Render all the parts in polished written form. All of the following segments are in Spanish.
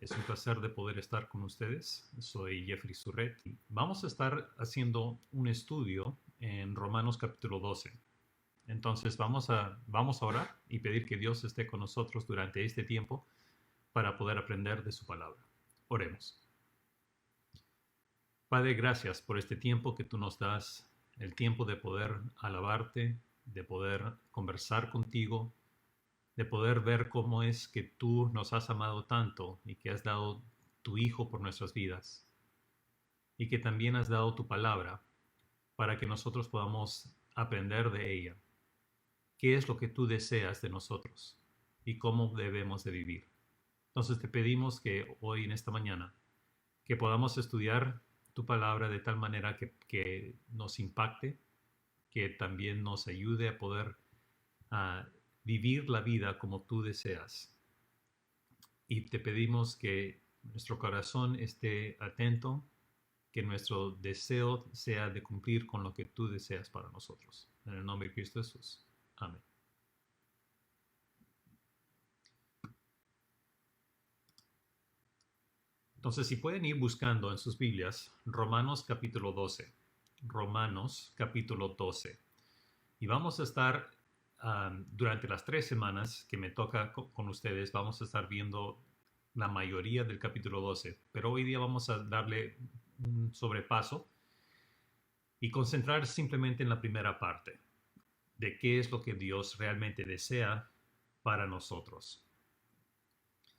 Es un placer de poder estar con ustedes. Soy Jeffrey Surret. Vamos a estar haciendo un estudio en Romanos capítulo 12. Entonces vamos a orar y pedir que Dios esté con nosotros durante este tiempo para poder aprender de su palabra. Oremos. Padre, gracias por este tiempo que tú nos das, el tiempo de poder alabarte, de poder conversar contigo, de poder ver cómo es que tú nos has amado tanto y que has dado tu Hijo por nuestras vidas y que también has dado tu palabra para que nosotros podamos aprender de ella. ¿Qué es lo que tú deseas de nosotros y cómo debemos de vivir? Entonces te pedimos que hoy en esta mañana que podamos estudiar tu palabra de tal manera que nos impacte, que también nos ayude a poder vivir la vida como tú deseas. Y te pedimos que nuestro corazón esté atento, que nuestro deseo sea de cumplir con lo que tú deseas para nosotros. En el nombre de Cristo Jesús. Amén. Entonces, si pueden ir buscando en sus Biblias, Romanos capítulo 12. Romanos capítulo 12. Y vamos a estar, durante las 3 semanas que me toca con ustedes, vamos a estar viendo la mayoría del capítulo 12. Pero hoy día vamos a darle un sobrepaso y concentrar simplemente en la primera parte, de qué es lo que Dios realmente desea para nosotros.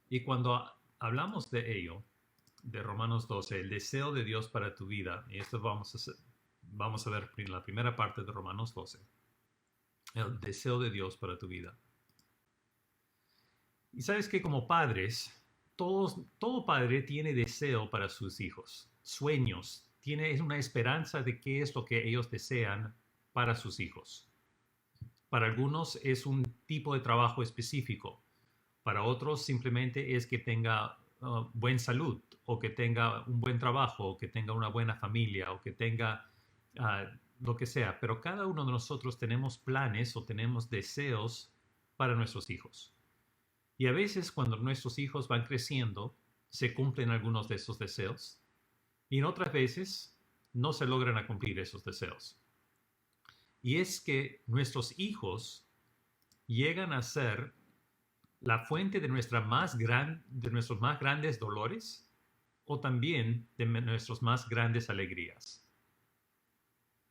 Y cuando hablamos de ello, de Romanos 12, el deseo de Dios para tu vida, y esto vamos a ver en la primera parte de Romanos 12, el deseo de Dios para tu vida. Y sabes que como padres, todo padre tiene deseo para sus hijos, sueños, tiene una esperanza de qué es lo que ellos desean para sus hijos. Para algunos es un tipo de trabajo específico, para otros simplemente es que tenga buena salud, o que tenga un buen trabajo, o que tenga una buena familia, o que tenga lo que sea. Pero cada uno de nosotros tenemos planes o tenemos deseos para nuestros hijos. Y a veces cuando nuestros hijos van creciendo, se cumplen algunos de esos deseos. Y en otras veces no se logran cumplir esos deseos. Y es que nuestros hijos llegan a ser la fuente de nuestros más grandes dolores o también de nuestras más grandes alegrías.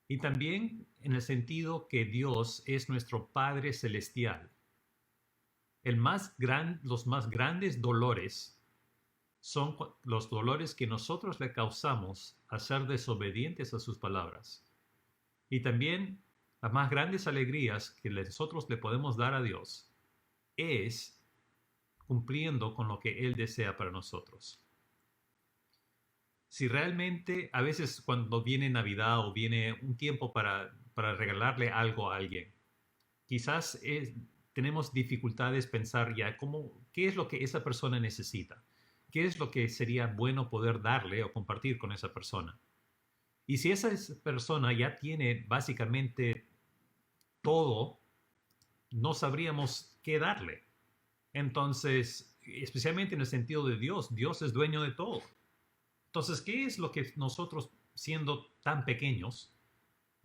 Y también en el sentido que Dios es nuestro Padre Celestial. Los más grandes dolores son los dolores que nosotros le causamos a ser desobedientes a sus palabras. Y también las más grandes alegrías que nosotros le podemos dar a Dios es cumpliendo con lo que Él desea para nosotros. Si realmente a veces cuando viene Navidad o viene un tiempo para regalarle algo a alguien, quizás tenemos dificultades pensar ya qué es lo que esa persona necesita, qué es lo que sería bueno poder darle o compartir con esa persona. Y si esa persona ya tiene básicamente todo, no sabríamos qué darle. Entonces, especialmente en el sentido de Dios, Dios es dueño de todo. Entonces, ¿qué es lo que nosotros, siendo tan pequeños,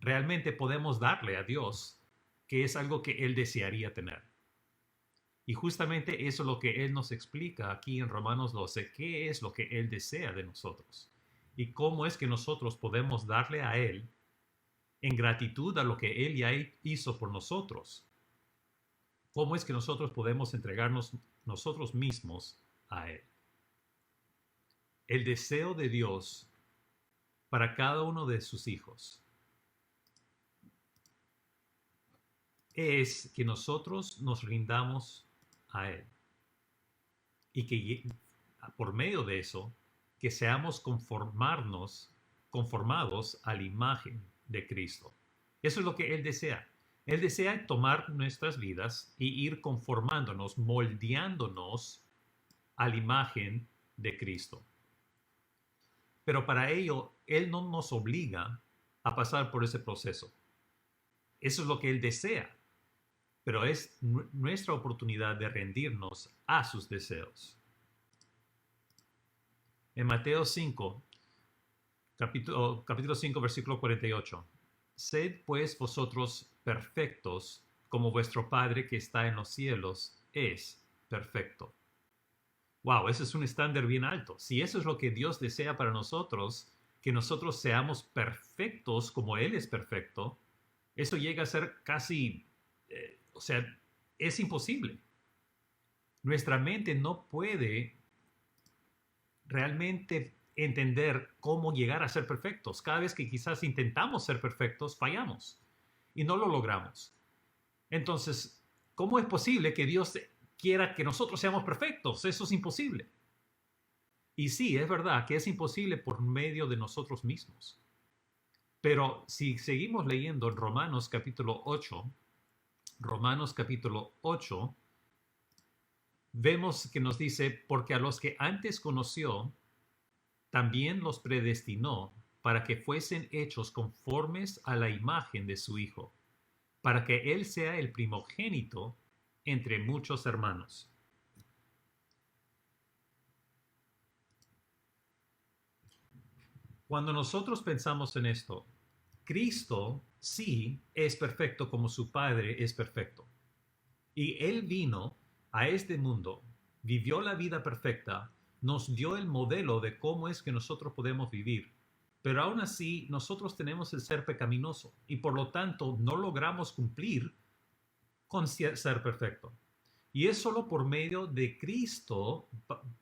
realmente podemos darle a Dios, que es algo que Él desearía tener? Y justamente eso es lo que Él nos explica aquí en Romanos 12, qué es lo que Él desea de nosotros y cómo es que nosotros podemos darle a Él en gratitud a lo que Él ya hizo por nosotros. ¿Cómo es que nosotros podemos entregarnos nosotros mismos a Él? El deseo de Dios para cada uno de sus hijos es que nosotros nos rindamos a Él y que por medio de eso, que seamos conformados a la imagen de Cristo. Eso es lo que Él desea. Él desea tomar nuestras vidas y ir conformándonos, moldeándonos a la imagen de Cristo. Pero para ello, Él no nos obliga a pasar por ese proceso. Eso es lo que Él desea. Pero es nuestra oportunidad de rendirnos a sus deseos. En Mateo 5, capítulo 5, versículo 48. Sed pues vosotros perfectos, como vuestro Padre que está en los cielos es perfecto. Wow, ese es un estándar bien alto. Si eso es lo que Dios desea para nosotros, que nosotros seamos perfectos como Él es perfecto, eso llega a ser casi, o sea, es imposible. Nuestra mente no puede realmente entender cómo llegar a ser perfectos. Cada vez que quizás intentamos ser perfectos, fallamos y no lo logramos. Entonces, ¿cómo es posible que Dios quiera que nosotros seamos perfectos? Eso es imposible. Y sí, es verdad que es imposible por medio de nosotros mismos. Pero si seguimos leyendo en Romanos capítulo 8, vemos que nos dice, porque a los que antes conoció, también los predestinó para que fuesen hechos conformes a la imagen de su Hijo, para que Él sea el primogénito entre muchos hermanos. Cuando nosotros pensamos en esto, Cristo sí es perfecto como su Padre es perfecto. Y Él vino a este mundo, vivió la vida perfecta, nos dio el modelo de cómo es que nosotros podemos vivir. Pero aún así, nosotros tenemos el ser pecaminoso y por lo tanto no logramos cumplir con ser perfecto. Y es solo por medio de Cristo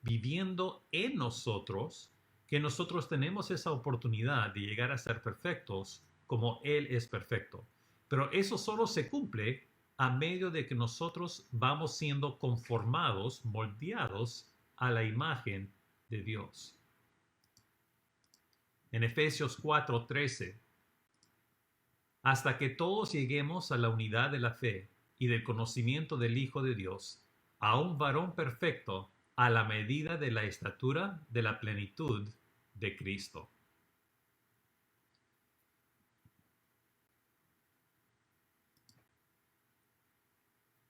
viviendo en nosotros que nosotros tenemos esa oportunidad de llegar a ser perfectos como Él es perfecto. Pero eso solo se cumple a medio de que nosotros vamos siendo conformados, moldeados a la imagen de Dios. En Efesios 4:13, hasta que todos lleguemos a la unidad de la fe y del conocimiento del Hijo de Dios, a un varón perfecto, a la medida de la estatura de la plenitud de Cristo.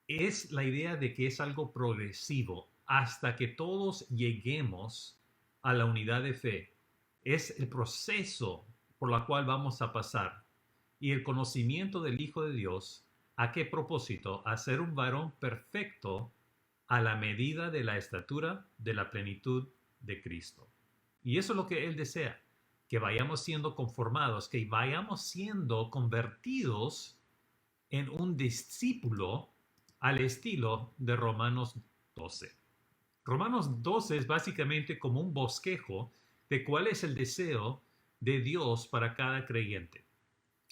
Es la idea de que es algo progresivo hasta que todos lleguemos a la unidad de fe. Es el proceso por el cual vamos a pasar. Y el conocimiento del Hijo de Dios, ¿a qué propósito? A ser un varón perfecto a la medida de la estatura de la plenitud de Cristo. Y eso es lo que Él desea, que vayamos siendo conformados, que vayamos siendo convertidos en un discípulo al estilo de Romanos 12. Romanos 12 es básicamente como un bosquejo de cuál es el deseo de Dios para cada creyente.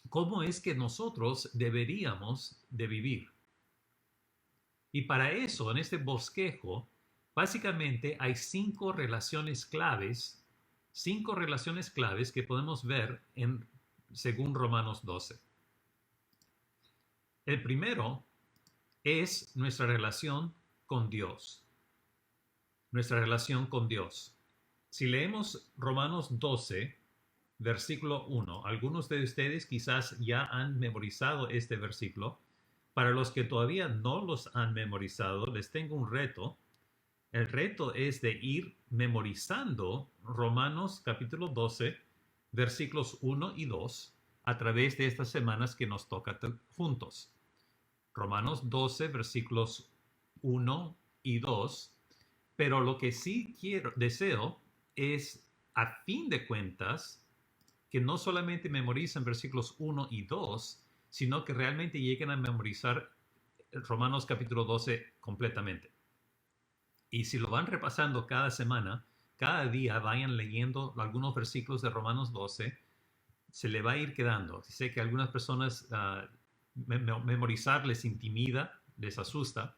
¿Cómo es que nosotros deberíamos de vivir? Y para eso, en este bosquejo, básicamente hay cinco relaciones claves que podemos ver según Romanos 12. El primero es nuestra relación con Dios. Nuestra relación con Dios. Si leemos Romanos 12, versículo 1, algunos de ustedes quizás ya han memorizado este versículo. Para los que todavía no los han memorizado, les tengo un reto. El reto es de ir memorizando Romanos capítulo 12, versículos 1 y 2 a través de estas semanas que nos toca juntos. Romanos 12, versículos 1 y 2. Pero lo que sí deseo es, a fin de cuentas, que no solamente memoricen versículos 1 y 2, sino que realmente lleguen a memorizar Romanos capítulo 12 completamente. Y si lo van repasando cada semana, cada día vayan leyendo algunos versículos de Romanos 12, se le va a ir quedando. Sé que a algunas personas memorizar les intimida, les asusta,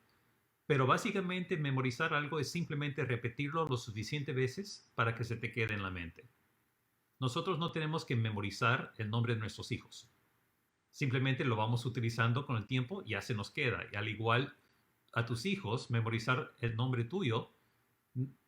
pero básicamente memorizar algo es simplemente repetirlo lo suficiente veces para que se te quede en la mente. Nosotros no tenemos que memorizar el nombre de nuestros hijos. Simplemente lo vamos utilizando con el tiempo y ya se nos queda. Y al igual a tus hijos, memorizar el nombre tuyo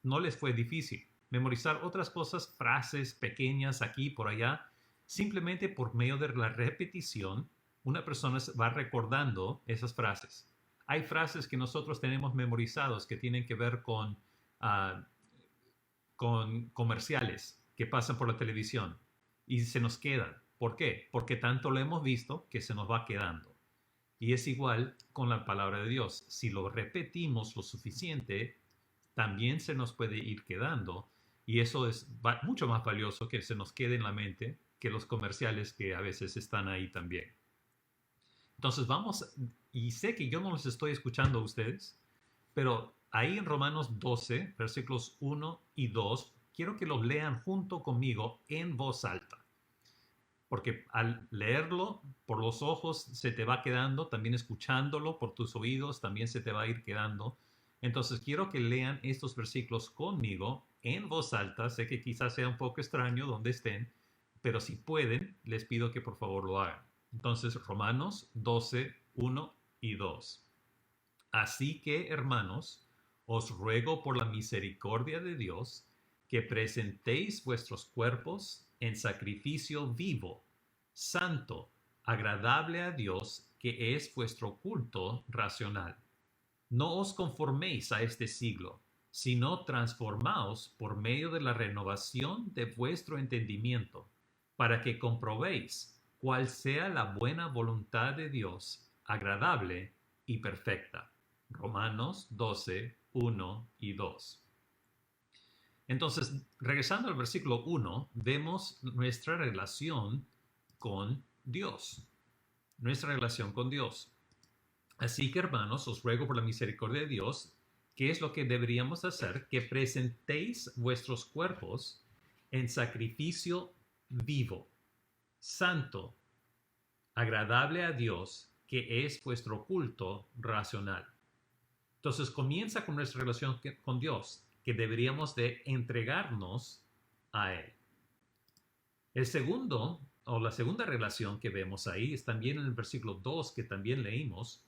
no les fue difícil. Memorizar otras cosas, frases pequeñas aquí por allá, simplemente por medio de la repetición, una persona va recordando esas frases. Hay frases que nosotros tenemos memorizados que tienen que ver con con comerciales que pasan por la televisión y se nos quedan. ¿Por qué? Porque tanto lo hemos visto que se nos va quedando. Y es igual con la palabra de Dios. Si lo repetimos lo suficiente, también se nos puede ir quedando. Y eso es mucho más valioso que se nos quede en la mente que los comerciales que a veces están ahí también. Entonces vamos, y sé que yo no los estoy escuchando a ustedes, pero ahí en Romanos 12, versículos 1 y 2, quiero que los lean junto conmigo en voz alta. Porque al leerlo por los ojos se te va quedando, también escuchándolo por tus oídos también se te va a ir quedando. Entonces quiero que lean estos versículos conmigo en voz alta. Sé que quizás sea un poco extraño donde estén, pero si pueden, les pido que por favor lo hagan. Entonces, Romanos 12, 1 y 2. Así que, hermanos, os ruego por la misericordia de Dios que presentéis vuestros cuerpos en sacrificio vivo, santo, agradable a Dios, que es vuestro culto racional. No os conforméis a este siglo, sino transformaos por medio de la renovación de vuestro entendimiento, para que comprobéis cuál sea la buena voluntad de Dios, agradable y perfecta. Romanos 12, 1 y 2. Entonces, regresando al versículo 1, vemos nuestra relación con Dios. Nuestra relación con Dios. Así que, hermanos, os ruego por la misericordia de Dios, ¿qué es lo que deberíamos hacer? Que presentéis vuestros cuerpos en sacrificio vivo, santo, agradable a Dios, que es vuestro culto racional. Entonces comienza con nuestra relación con Dios, que deberíamos de entregarnos a Él. El segundo, o la segunda relación que vemos ahí, es también en el versículo 2, que también leímos.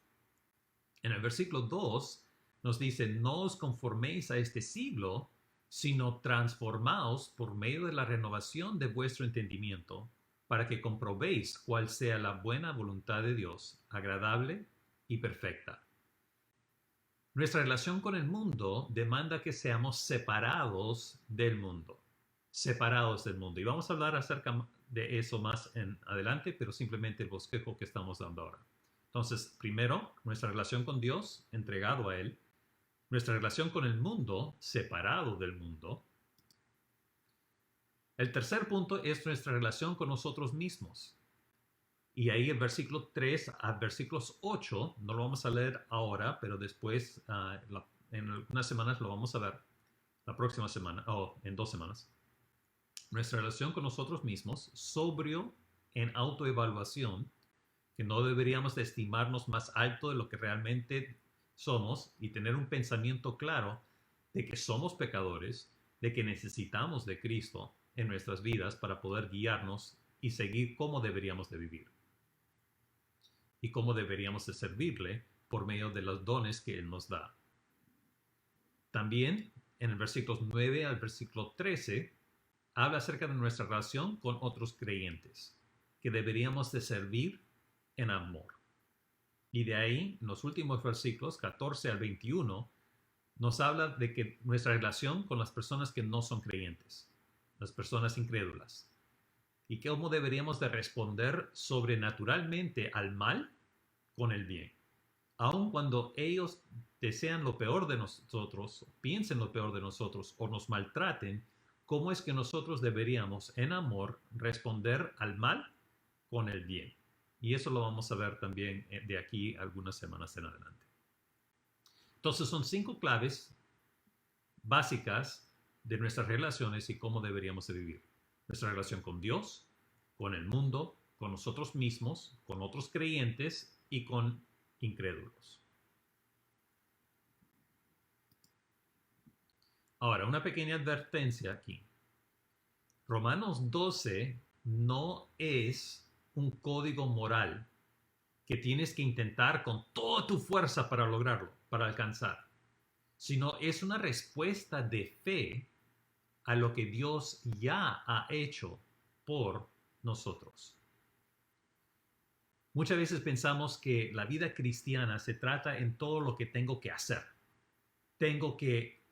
En el versículo 2 nos dice, no os conforméis a este siglo, sino transformaos por medio de la renovación de vuestro entendimiento, para que comprobéis cuál sea la buena voluntad de Dios, agradable y perfecta. Nuestra relación con el mundo demanda que seamos separados del mundo. Separados del mundo. Y vamos a hablar acerca de eso más en adelante, pero simplemente el bosquejo que estamos dando ahora. Entonces, primero, nuestra relación con Dios, entregado a Él. Nuestra relación con el mundo, separado del mundo. El tercer punto es nuestra relación con nosotros mismos. Y ahí el versículo 3 a versículos 8, no lo vamos a leer ahora, pero después, en algunas semanas lo vamos a ver, la próxima semana, o en 2 semanas. Nuestra relación con nosotros mismos, sobrio en autoevaluación, que no deberíamos de estimarnos más alto de lo que realmente somos y tener un pensamiento claro de que somos pecadores, de que necesitamos de Cristo en nuestras vidas para poder guiarnos y seguir cómo deberíamos de vivir y cómo deberíamos de servirle por medio de los dones que Él nos da. También en el versículo 9 al versículo 13 habla acerca de nuestra relación con otros creyentes, que deberíamos de servir en amor. Y de ahí, en los últimos versículos, 14 al 21, nos habla de que nuestra relación con las personas que no son creyentes, las personas incrédulas, y cómo deberíamos de responder sobrenaturalmente al mal con el bien. Aun cuando ellos desean lo peor de nosotros, piensen lo peor de nosotros o nos maltraten, ¿cómo es que nosotros deberíamos en amor responder al mal con el bien? Y eso lo vamos a ver también de aquí algunas semanas en adelante. Entonces son 5 claves básicas de nuestras relaciones y cómo deberíamos de vivir. Nuestra relación con Dios, con el mundo, con nosotros mismos, con otros creyentes y con incrédulos. Ahora, una pequeña advertencia aquí. Romanos 12 no es un código moral que tienes que intentar con toda tu fuerza para lograrlo, para alcanzar, sino es una respuesta de fe a lo que Dios ya ha hecho por nosotros. Muchas veces pensamos que la vida cristiana se trata en todo lo que tengo que hacer. Tengo que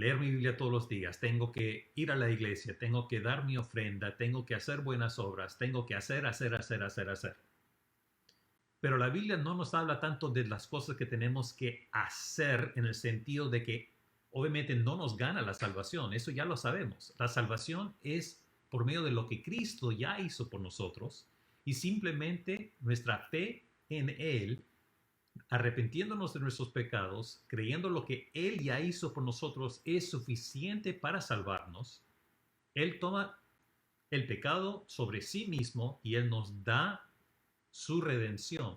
leer mi Biblia todos los días, tengo que ir a la iglesia, tengo que dar mi ofrenda, tengo que hacer buenas obras, tengo que hacer. Pero la Biblia no nos habla tanto de las cosas que tenemos que hacer en el sentido de que obviamente no nos gana la salvación, eso ya lo sabemos. La salvación es por medio de lo que Cristo ya hizo por nosotros y simplemente nuestra fe en Él, arrepintiéndonos de nuestros pecados, creyendo lo que Él ya hizo por nosotros es suficiente para salvarnos. Él toma el pecado sobre sí mismo y Él nos da su redención.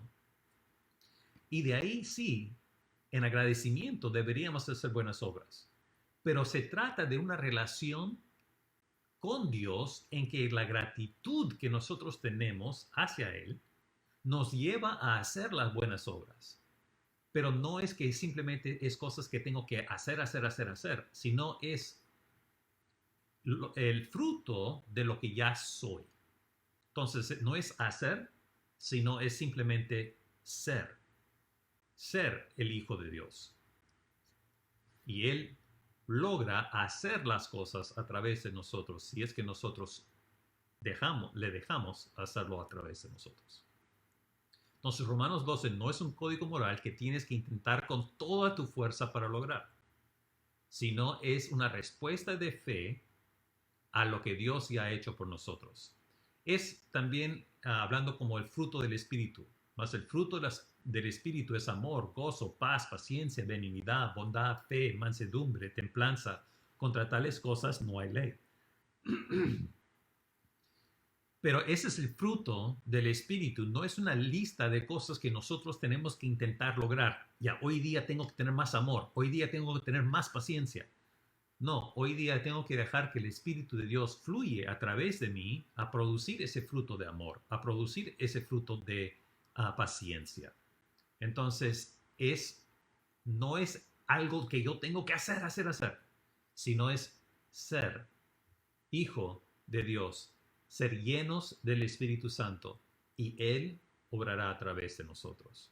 Y de ahí sí, en agradecimiento deberíamos hacer buenas obras. Pero se trata de una relación con Dios en que la gratitud que nosotros tenemos hacia Él nos lleva a hacer las buenas obras. Pero no es que simplemente es cosas que tengo que hacer, sino es el fruto de lo que ya soy. Entonces, no es hacer, sino es simplemente ser el Hijo de Dios. Y Él logra hacer las cosas a través de nosotros, si es que nosotros le dejamos hacerlo a través de nosotros. Entonces, Romanos 12 no es un código moral que tienes que intentar con toda tu fuerza para lograr, sino es una respuesta de fe a lo que Dios ya ha hecho por nosotros. Es también hablando como el fruto del Espíritu, más el fruto del Espíritu es amor, gozo, paz, paciencia, benignidad, bondad, fe, mansedumbre, templanza. Contra tales cosas no hay ley. Pero ese es el fruto del Espíritu, no es una lista de cosas que nosotros tenemos que intentar lograr. Ya, hoy día tengo que tener más amor, hoy día tengo que tener más paciencia. No, hoy día tengo que dejar que el Espíritu de Dios fluye a través de mí a producir ese fruto de amor, a producir ese fruto de paciencia. Entonces, no es algo que yo tengo que hacer, sino es ser hijo de Dios, ser llenos del Espíritu Santo y Él obrará a través de nosotros.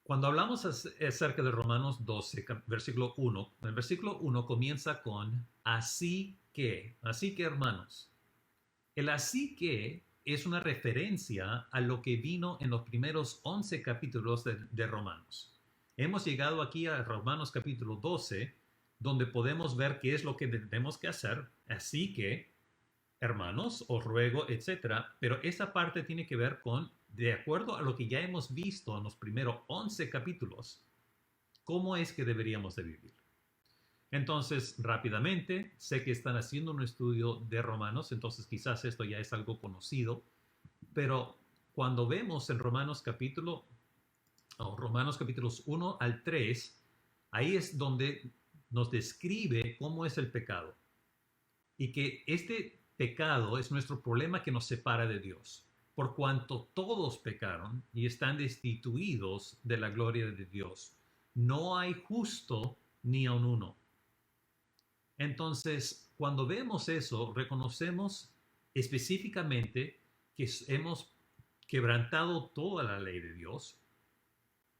Cuando hablamos acerca de Romanos 12, versículo 1, el versículo 1 comienza con así que hermanos. El así que es una referencia a lo que vino en los primeros 11 capítulos de Romanos. Hemos llegado aquí a Romanos capítulo 12, donde podemos ver qué es lo que tenemos que hacer. Así que, hermanos, os ruego, etc. Pero esa parte tiene que ver con, de acuerdo a lo que ya hemos visto en los primeros 11 capítulos, cómo es que deberíamos de vivir. Entonces, rápidamente, sé que están haciendo un estudio de Romanos, entonces quizás esto ya es algo conocido, pero cuando vemos en Romanos capítulos 1 al 3, ahí es donde nos describe cómo es el pecado y que este pecado es nuestro problema que nos separa de Dios, por cuanto todos pecaron y están destituidos de la gloria de Dios. No hay justo ni aun uno. Entonces, cuando vemos eso, reconocemos específicamente que hemos quebrantado toda la ley de Dios.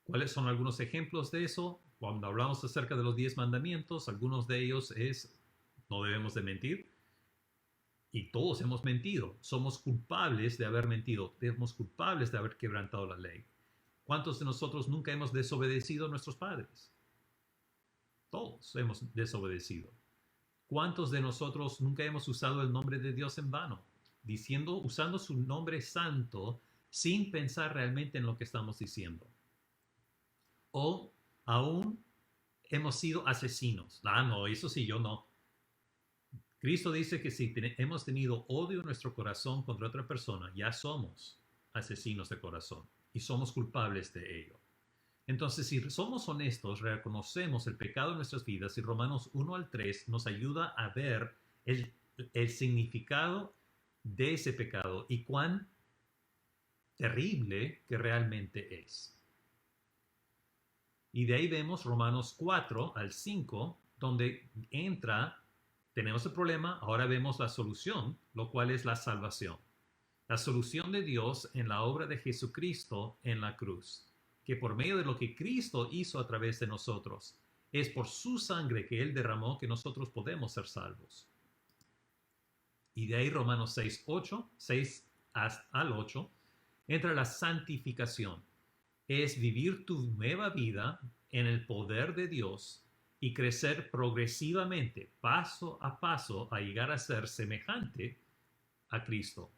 ¿Cuáles son algunos ejemplos de eso? Cuando hablamos acerca de los 10 mandamientos, algunos de ellos es, no debemos de mentir. Y todos hemos mentido. Somos culpables de haber mentido. Somos culpables de haber quebrantado la ley. ¿Cuántos de nosotros nunca hemos desobedecido a nuestros padres? Todos hemos desobedecido. ¿Cuántos de nosotros nunca hemos usado el nombre de Dios en vano? Usando su nombre santo sin pensar realmente en lo que estamos diciendo. O aún hemos sido asesinos. No, eso sí, yo no. Cristo dice que si hemos tenido odio en nuestro corazón contra otra persona, ya somos asesinos de corazón y somos culpables de ello. Entonces, si somos honestos, reconocemos el pecado en nuestras vidas y Romanos 1 al 3 nos ayuda a ver el significado de ese pecado y cuán terrible que realmente es. Y de ahí vemos Romanos 4 al 5, donde tenemos el problema, ahora vemos la solución, lo cual es la salvación. La solución de Dios en la obra de Jesucristo en la cruz. que por medio de lo que Cristo hizo a través de nosotros, es por su sangre que Él derramó que nosotros podemos ser salvos. Y de ahí Romanos 6 al 8, entra la santificación. Es vivir tu nueva vida en el poder de Dios y crecer progresivamente, paso a paso, a llegar a ser semejante a Cristo,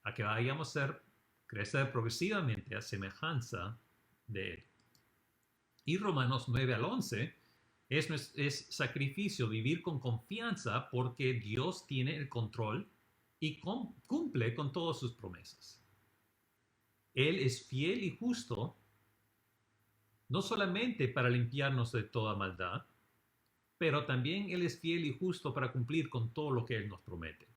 a que vayamos a crecer progresivamente a semejanza de Él. Y Romanos 9 al 11 es sacrificio, vivir con confianza porque Dios tiene el control y cumple con todas sus promesas. Él es fiel y justo, no solamente para limpiarnos de toda maldad, pero también Él es fiel y justo para cumplir con todo lo que Él nos promete.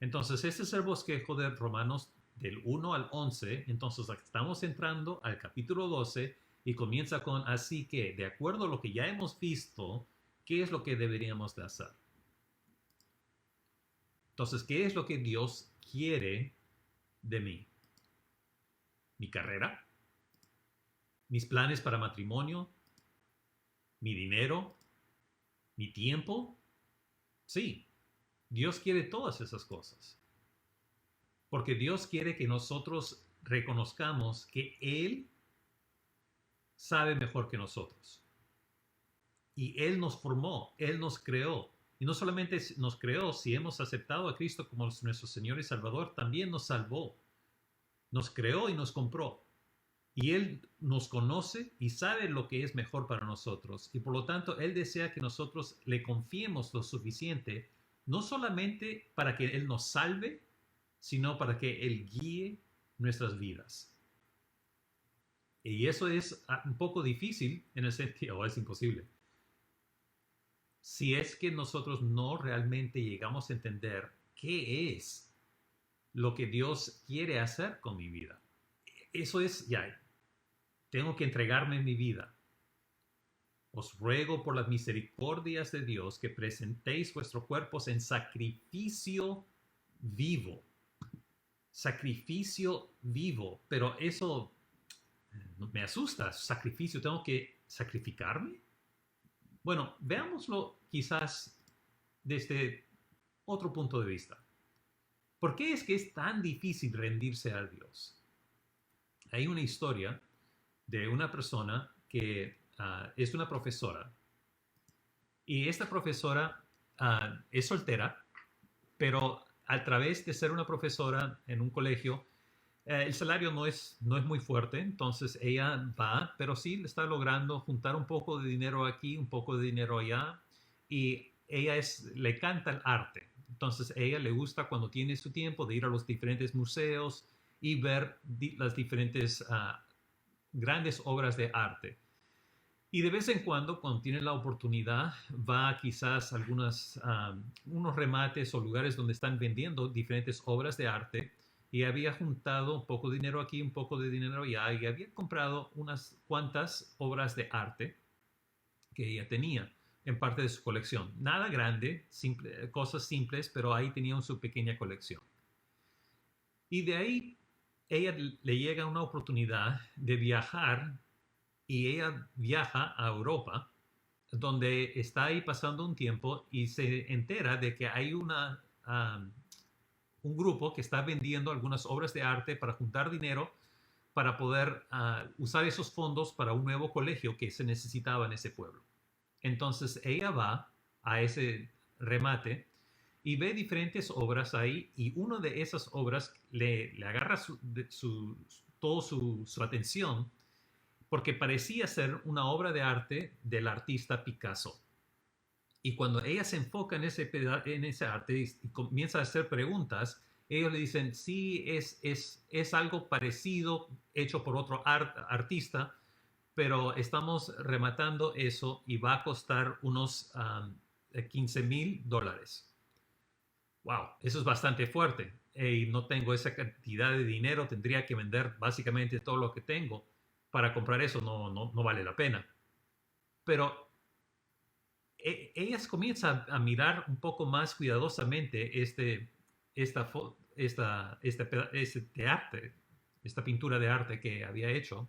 Entonces, este es el bosquejo de Romanos del 1 al 11. Entonces, estamos entrando al capítulo 12 y comienza con, así que, de acuerdo a lo que ya hemos visto, ¿qué es lo que deberíamos de hacer? Entonces, ¿qué es lo que Dios quiere de mí? ¿Mi carrera? ¿Mis planes para matrimonio? ¿Mi dinero? ¿Mi tiempo? Sí, Dios quiere todas esas cosas. Porque Dios quiere que nosotros reconozcamos que Él sabe mejor que nosotros. Y Él nos formó, Él nos creó. Y no solamente nos creó, si hemos aceptado a Cristo como nuestro Señor y Salvador, también nos salvó. Nos creó y nos compró. Y Él nos conoce y sabe lo que es mejor para nosotros. Y por lo tanto, Él desea que nosotros le confiemos lo suficiente, no solamente para que Él nos salve, sino para que Él guíe nuestras vidas. Y eso es un poco difícil en el sentido, o es imposible. Si es que nosotros no realmente llegamos a entender qué es lo que Dios quiere hacer con mi vida. Eso es, ya, tengo que entregarme en mi vida. Os ruego por las misericordias de Dios que presentéis vuestros cuerpos en sacrificio vivo. Sacrificio vivo. Pero eso me asusta. Sacrificio. ¿Tengo que sacrificarme? Bueno, veámoslo quizás desde otro punto de vista. ¿Por qué es que es tan difícil rendirse a Dios? Hay una historia de una persona que es una profesora. Y esta profesora es soltera, pero a través de ser una profesora en un colegio, el salario no es muy fuerte, entonces ella va, pero sí está logrando juntar un poco de dinero aquí, un poco de dinero allá, y ella le canta el arte. Entonces ella le gusta cuando tiene su tiempo de ir a los diferentes museos y ver las diferentes grandes obras de arte. Y de vez en cuando tiene la oportunidad, va quizás a unos remates o lugares donde están vendiendo diferentes obras de arte, y había juntado un poco de dinero aquí, un poco de dinero allá, y había comprado unas cuantas obras de arte que ella tenía en parte de su colección. Nada grande, cosas simples, pero ahí tenía su pequeña colección. Y de ahí ella le llega una oportunidad de viajar, y ella viaja a Europa, donde está ahí pasando un tiempo y se entera de que hay un grupo que está vendiendo algunas obras de arte para juntar dinero para poder usar esos fondos para un nuevo colegio que se necesitaba en ese pueblo. Entonces ella va a ese remate y ve diferentes obras ahí, y una de esas obras le agarra toda su atención, porque parecía ser una obra de arte del artista Picasso. Y cuando ella se enfoca en ese arte y comienza a hacer preguntas, ellos le dicen, sí, es algo parecido, hecho por otro artista, pero estamos rematando eso y va a costar unos $15,000. Wow, eso es bastante fuerte. Y no tengo esa cantidad de dinero, tendría que vender básicamente todo lo que tengo para comprar eso, no vale la pena. Pero ellas comienzan a mirar un poco más cuidadosamente este arte, esta pintura de arte que había hecho.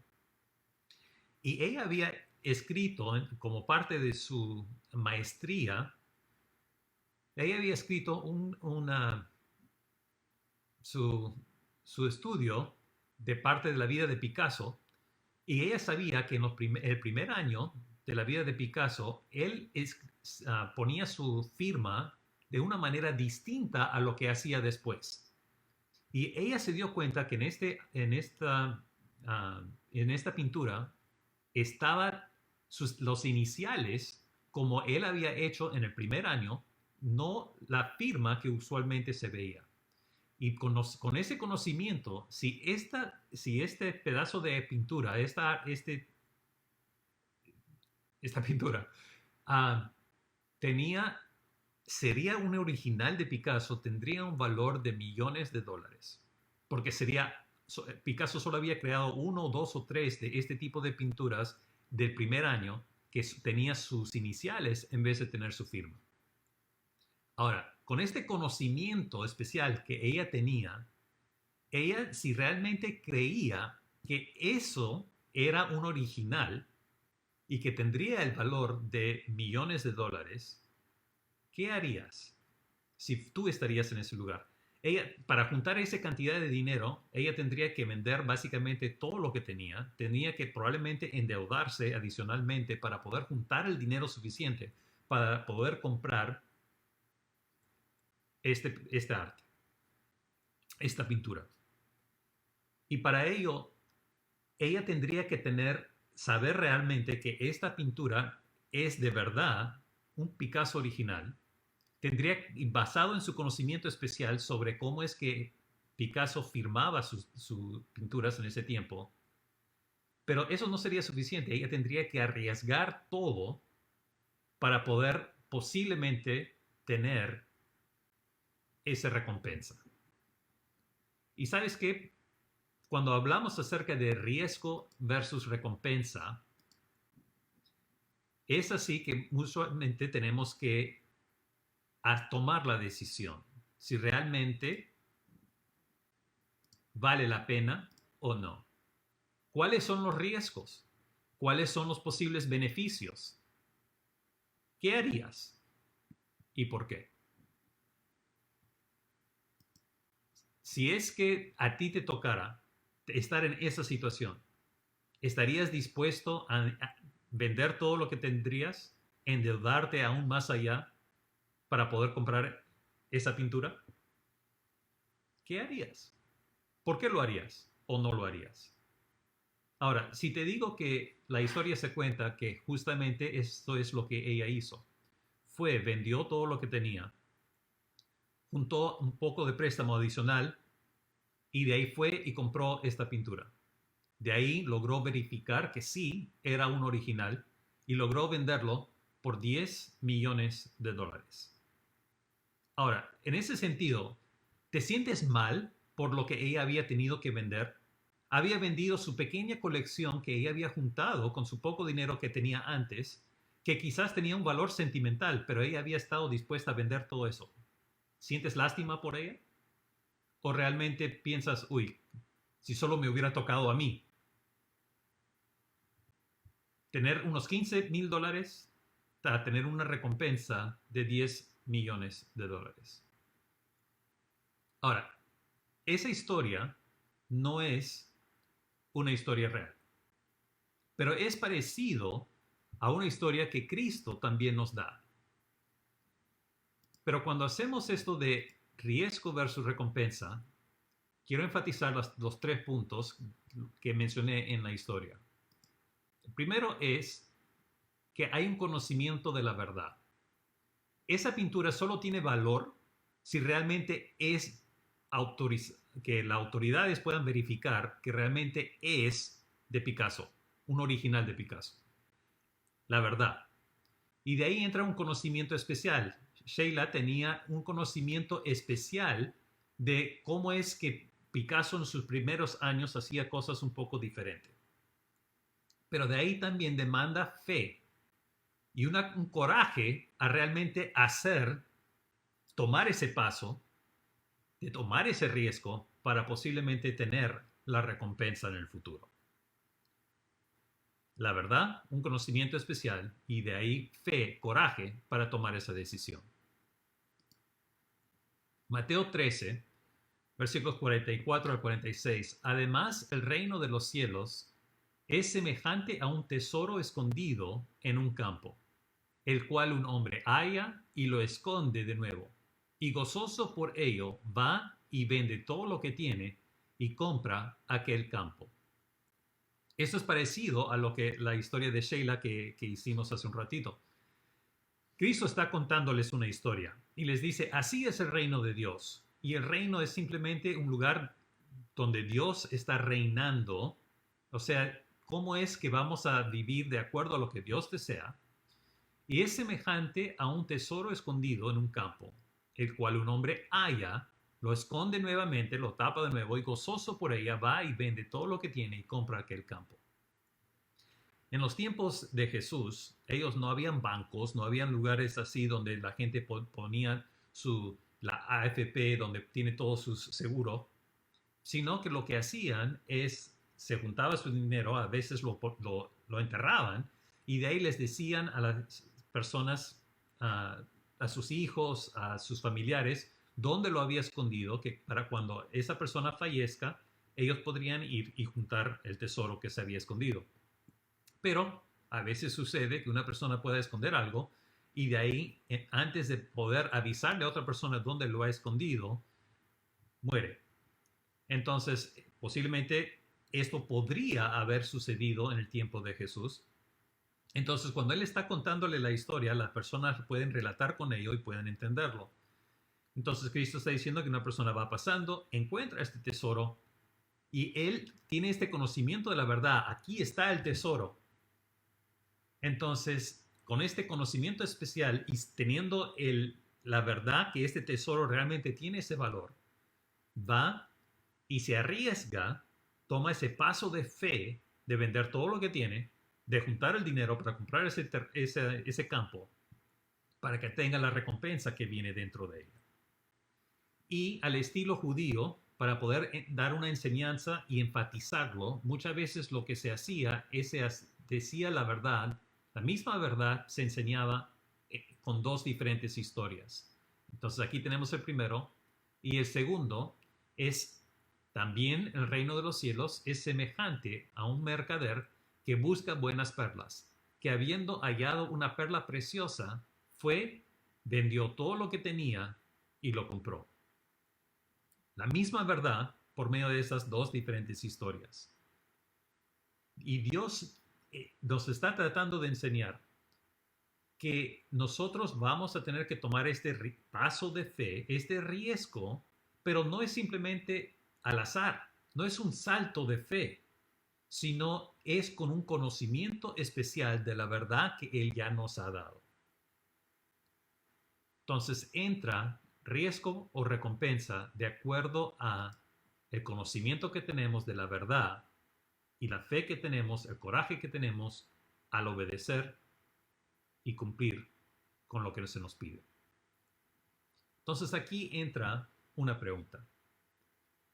Y ella había escrito, como parte de su maestría, ella había escrito su, su estudio de parte de la vida de Picasso, y ella sabía que en el primer año de la vida de Picasso, él ponía su firma de una manera distinta a lo que hacía después. Y ella se dio cuenta que en esta pintura estaban los iniciales como él había hecho en el primer año, no la firma que usualmente se veía. Y con ese conocimiento, si este pedazo de pintura, esta pintura, uh, tenía, sería un original de Picasso, tendría un valor de millones de dólares. Porque Picasso solo había creado uno, dos o tres de este tipo de pinturas del primer año que tenía sus iniciales en vez de tener su firma. Ahora, con este conocimiento especial que ella tenía, ella si realmente creía que eso era un original y que tendría el valor de millones de dólares, ¿qué harías si tú estarías en ese lugar? Ella, para juntar esa cantidad de dinero, ella tendría que vender básicamente todo lo que tenía que probablemente endeudarse adicionalmente para poder juntar el dinero suficiente para poder comprar este arte, esta pintura. Y para ello, ella tendría que saber realmente que esta pintura es de verdad un Picasso original. Basado en su conocimiento especial sobre cómo es que Picasso firmaba sus pinturas en ese tiempo, pero eso no sería suficiente. Ella tendría que arriesgar todo para poder posiblemente tener esa recompensa. Y sabes qué, cuando hablamos acerca de riesgo versus recompensa, es así que usualmente tenemos que tomar la decisión si realmente vale la pena o no. ¿Cuáles son los riesgos? ¿Cuáles son los posibles beneficios? ¿Qué harías? ¿Y por qué? Si es que a ti te tocara estar en esa situación, ¿estarías dispuesto a vender todo lo que tendrías, endeudarte aún más allá para poder comprar esa pintura? ¿Qué harías? ¿Por qué lo harías o no lo harías? Ahora, si te digo que la historia se cuenta que justamente esto es lo que ella hizo, vendió todo lo que tenía, juntó un poco de préstamo adicional y de ahí fue y compró esta pintura. De ahí logró verificar que sí era un original y logró venderlo por 10 millones de dólares. Ahora, en ese sentido, ¿te sientes mal por lo que ella había tenido que vender? Había vendido su pequeña colección que ella había juntado con su poco dinero que tenía antes, que quizás tenía un valor sentimental, pero ella había estado dispuesta a vender todo eso. ¿Sientes lástima por ella? ¿O realmente piensas, uy, si solo me hubiera tocado a mí tener unos 15 mil dólares para tener una recompensa de 10 millones de dólares? Ahora, esa historia no es una historia real, pero es parecido a una historia que Cristo también nos da. Pero cuando hacemos esto de riesgo versus recompensa, quiero enfatizar los tres puntos que mencioné en la historia. El primero es que hay un conocimiento de la verdad. Esa pintura solo tiene valor si realmente es que las autoridades puedan verificar que realmente es de Picasso, un original de Picasso. La verdad. Y de ahí entra un conocimiento especial. Sheila tenía un conocimiento especial de cómo es que Picasso en sus primeros años hacía cosas un poco diferentes. Pero de ahí también demanda fe y un coraje a realmente tomar ese paso, de tomar ese riesgo para posiblemente tener la recompensa en el futuro. La verdad, un conocimiento especial y de ahí fe, coraje para tomar esa decisión. Mateo 13, versículos 44 al 46. Además, el reino de los cielos es semejante a un tesoro escondido en un campo, el cual un hombre halla y lo esconde de nuevo. Y gozoso por ello va y vende todo lo que tiene y compra aquel campo. Esto es parecido a lo que la historia de Sheila que hicimos hace un ratito. Cristo está contándoles una historia y les dice, así es el reino de Dios. Y el reino es simplemente un lugar donde Dios está reinando. O sea, cómo es que vamos a vivir de acuerdo a lo que Dios desea. Y es semejante a un tesoro escondido en un campo, el cual un hombre halla, lo esconde nuevamente, lo tapa de nuevo y gozoso por ella va y vende todo lo que tiene y compra aquel campo. En los tiempos de Jesús, ellos no habían bancos, no habían lugares así donde la gente ponía la AFP, donde tiene todo su seguro, sino que lo que hacían es, se juntaba su dinero, a veces lo enterraban, y de ahí les decían a las personas, a sus hijos, a sus familiares, dónde lo había escondido, que para cuando esa persona fallezca, ellos podrían ir y juntar el tesoro que se había escondido. Pero a veces sucede que una persona puede esconder algo y de ahí, antes de poder avisarle a otra persona dónde lo ha escondido, muere. Entonces, posiblemente esto podría haber sucedido en el tiempo de Jesús. Entonces, cuando él está contándole la historia, las personas pueden relatar con ello y pueden entenderlo. Entonces, Cristo está diciendo que una persona va pasando, encuentra este tesoro y él tiene este conocimiento de la verdad. Aquí está el tesoro. Entonces, con este conocimiento especial y teniendo la verdad que este tesoro realmente tiene ese valor, va y se arriesga, toma ese paso de fe de vender todo lo que tiene, de juntar el dinero para comprar ese campo, para que tenga la recompensa que viene dentro de ella. Y al estilo judío, para poder dar una enseñanza y enfatizarlo, muchas veces lo que se hacía es se decía la verdad, la misma verdad se enseñaba con dos diferentes historias. Entonces aquí tenemos el primero y el segundo es también el reino de los cielos es semejante a un mercader que busca buenas perlas, que habiendo hallado una perla preciosa, fue, vendió todo lo que tenía y lo compró. La misma verdad por medio de esas dos diferentes historias. Y Dios nos está tratando de enseñar que nosotros vamos a tener que tomar este paso de fe, este riesgo, pero no es simplemente al azar, no es un salto de fe, sino es con un conocimiento especial de la verdad que Él ya nos ha dado. Entonces entra riesgo o recompensa de acuerdo a el conocimiento que tenemos de la verdad y la fe que tenemos, el coraje que tenemos al obedecer y cumplir con lo que se nos pide. Entonces aquí entra una pregunta.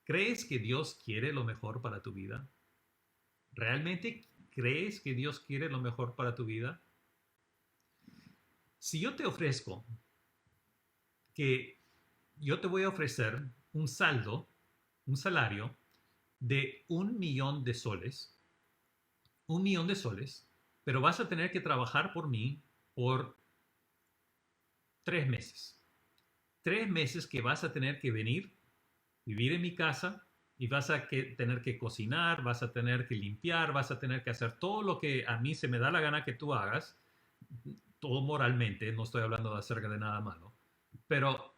¿Crees que Dios quiere lo mejor para tu vida? ¿Realmente crees que Dios quiere lo mejor para tu vida? Si yo te ofrezco que yo te voy a ofrecer un salario de $1,000,000, $1,000,000, pero vas a tener que trabajar por mí por 3 meses. 3 meses que vas a tener que venir, vivir en mi casa y vas a tener que cocinar, vas a tener que limpiar, vas a tener que hacer todo lo que a mí se me da la gana que tú hagas, todo moralmente, no estoy hablando acerca de nada malo, pero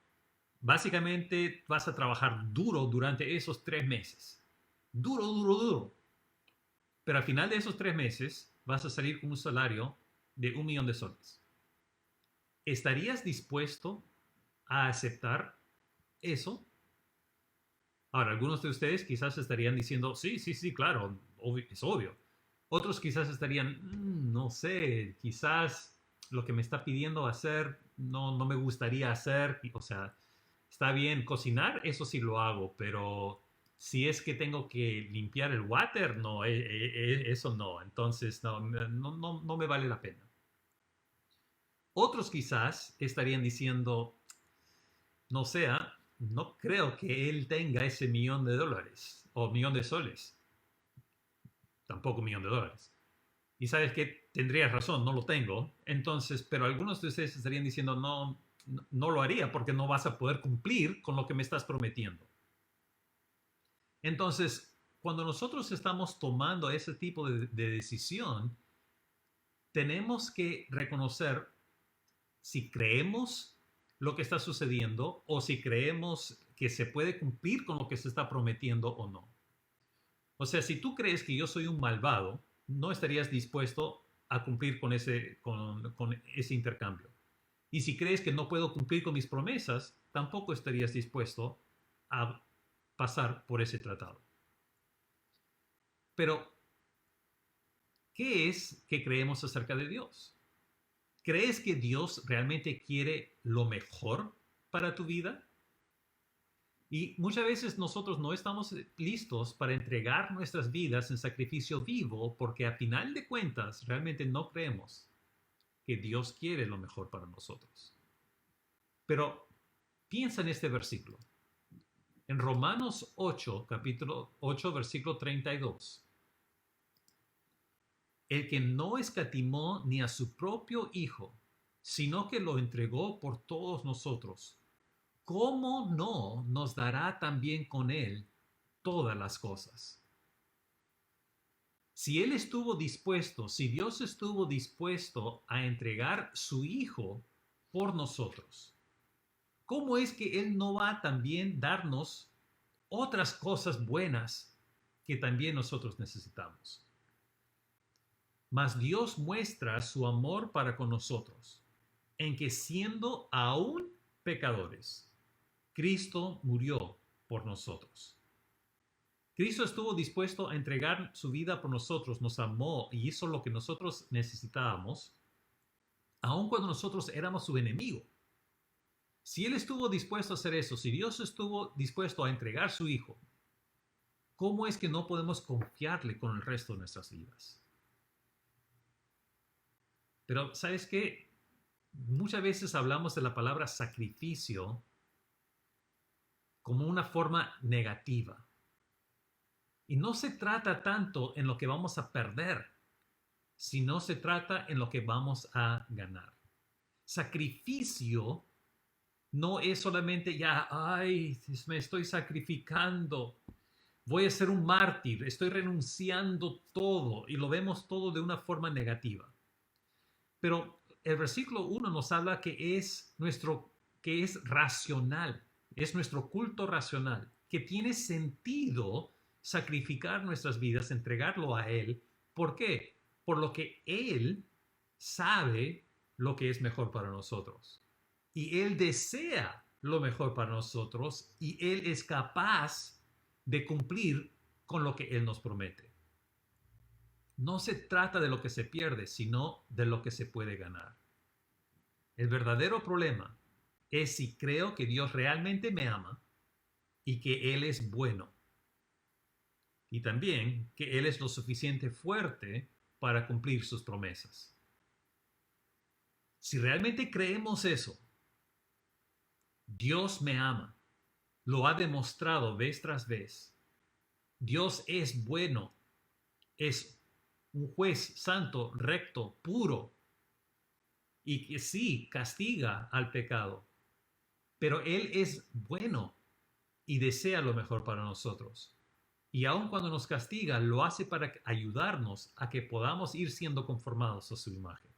básicamente vas a trabajar duro durante esos 3 meses. Duro, duro, duro. Pero al final de esos 3 meses vas a salir con un salario de $1,000,000. ¿Estarías dispuesto a aceptar eso? Ahora, algunos de ustedes quizás estarían diciendo, sí, sí, sí, claro, es obvio. Otros quizás estarían, no sé, quizás lo que me está pidiendo hacer no me gustaría hacer. O sea, está bien cocinar, eso sí lo hago, pero Si es que tengo que limpiar el water, no, eso no. Entonces, no me vale la pena. Otros quizás estarían diciendo, no sea, no creo que él tenga ese $1,000,000 o $1,000,000 tampoco $1,000,000. Y sabes que tendrías razón, no lo tengo. Entonces, pero algunos de ustedes estarían diciendo, no lo haría porque no vas a poder cumplir con lo que me estás prometiendo. Entonces, cuando nosotros estamos tomando ese tipo de decisión, tenemos que reconocer si creemos lo que está sucediendo o si creemos que se puede cumplir con lo que se está prometiendo o no. O sea, si tú crees que yo soy un malvado, no estarías dispuesto a cumplir con ese intercambio. Y si crees que no puedo cumplir con mis promesas, tampoco estarías dispuesto a pasar por ese tratado. Pero, ¿qué es que creemos acerca de Dios? ¿Crees que Dios realmente quiere lo mejor para tu vida? Y muchas veces nosotros no estamos listos para entregar nuestras vidas en sacrificio vivo porque a final de cuentas realmente no creemos que Dios quiere lo mejor para nosotros. Pero piensa en este versículo. En Romanos 8, capítulo 8, versículo 32. El que no escatimó ni a su propio Hijo, sino que lo entregó por todos nosotros, ¿cómo no nos dará también con él todas las cosas? Si él estuvo dispuesto, si Dios estuvo dispuesto a entregar su Hijo por nosotros, ¿cómo es que él no va a también darnos otras cosas buenas que también nosotros necesitamos? Mas Dios muestra su amor para con nosotros, en que siendo aún pecadores, Cristo murió por nosotros. Cristo estuvo dispuesto a entregar su vida por nosotros, nos amó y hizo lo que nosotros necesitábamos, aun cuando nosotros éramos su enemigo. Si Él estuvo dispuesto a hacer eso, si Dios estuvo dispuesto a entregar su Hijo, ¿cómo es que no podemos confiarle con el resto de nuestras vidas? Pero, ¿sabes qué? Muchas veces hablamos de la palabra sacrificio como una forma negativa. Y no se trata tanto en lo que vamos a perder, sino se trata en lo que vamos a ganar. Sacrificio no es solamente ya, ay, me estoy sacrificando, voy a ser un mártir, estoy renunciando todo y lo vemos todo de una forma negativa. Pero el versículo 1 nos habla que es racional, es nuestro culto racional, que tiene sentido sacrificar nuestras vidas, entregarlo a Él. ¿Por qué? Por lo que Él sabe lo que es mejor para nosotros. Y Él desea lo mejor para nosotros y Él es capaz de cumplir con lo que Él nos promete. No se trata de lo que se pierde, sino de lo que se puede ganar. El verdadero problema es si creo que Dios realmente me ama y que Él es bueno. Y también que Él es lo suficiente fuerte para cumplir sus promesas. Si realmente creemos eso, Dios me ama, lo ha demostrado vez tras vez. Dios es bueno, es un juez santo, recto, puro, y que sí castiga al pecado, pero Él es bueno y desea lo mejor para nosotros. Y aun cuando nos castiga, lo hace para ayudarnos a que podamos ir siendo conformados a su imagen.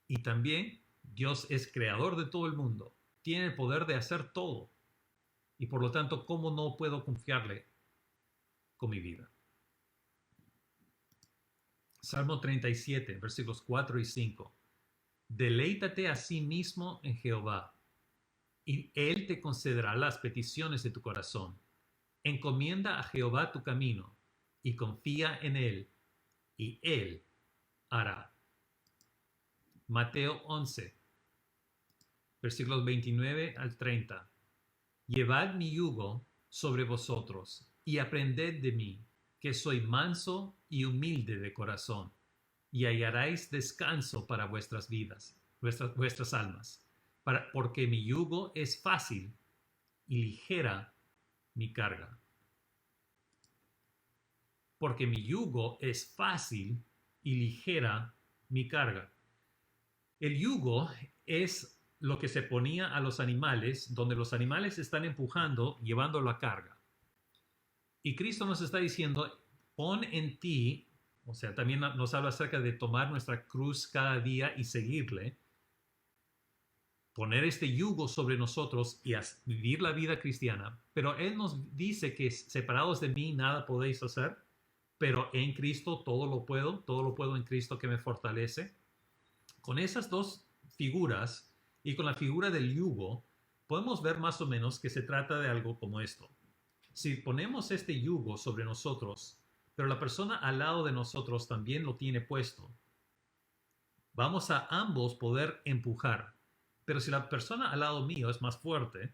Y también Dios es creador de todo el mundo, tiene el poder de hacer todo. Y por lo tanto, ¿cómo no puedo confiarle con mi vida? Salmo 37, versículos 4 y 5. Deleítate a sí mismo en Jehová, y Él te concederá las peticiones de tu corazón. Encomienda a Jehová tu camino, y confía en Él, y Él hará. Mateo 11, versículos 29 al 30. Llevad mi yugo sobre vosotros y aprended de mí, que soy manso y humilde de corazón, y hallaréis descanso para vuestras vidas, vuestras almas, porque mi yugo es fácil y ligera mi carga. Porque mi yugo es fácil y ligera mi carga. El yugo es lo que se ponía a los animales, donde los animales están empujando, llevando la carga. Y Cristo nos está diciendo, pon en ti, o sea, también nos habla acerca de tomar nuestra cruz cada día y seguirle, poner este yugo sobre nosotros y vivir la vida cristiana. Pero Él nos dice que separados de mí nada podéis hacer, pero en Cristo todo lo puedo en Cristo que me fortalece. Con esas dos figuras y con la figura del yugo, podemos ver más o menos que se trata de algo como esto. Si ponemos este yugo sobre nosotros, pero la persona al lado de nosotros también lo tiene puesto, vamos a ambos poder empujar. Pero si la persona al lado mío es más fuerte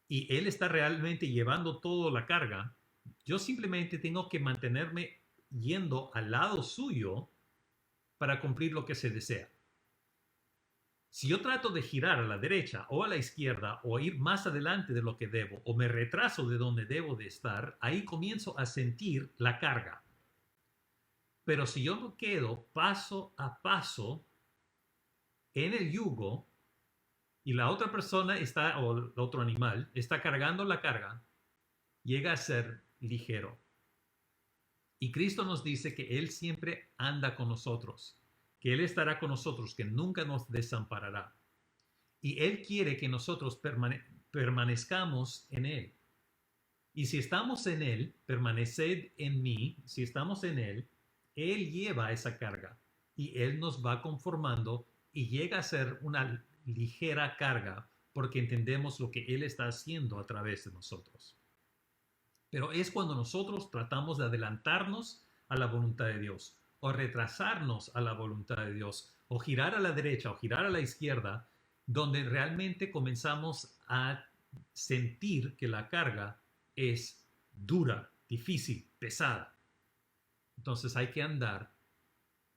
y él está realmente llevando toda la carga, yo simplemente tengo que mantenerme yendo al lado suyo para cumplir lo que se desea. Si yo trato de girar a la derecha o a la izquierda o ir más adelante de lo que debo o me retraso de donde debo de estar, ahí comienzo a sentir la carga. Pero si yo me quedo paso a paso en el yugo y la otra persona está, o el otro animal, está cargando la carga, llega a ser ligero. Y Cristo nos dice que Él siempre anda con nosotros, que Él estará con nosotros, que nunca nos desamparará. Y Él quiere que nosotros permanezcamos en Él. Y si estamos en Él, permaneced en mí, si estamos en Él, Él lleva esa carga y Él nos va conformando y llega a ser una ligera carga porque entendemos lo que Él está haciendo a través de nosotros. Pero es cuando nosotros tratamos de adelantarnos a la voluntad de Dios o retrasarnos a la voluntad de Dios o girar a la derecha o girar a la izquierda, donde realmente comenzamos a sentir que la carga es dura, difícil, pesada. Entonces hay que andar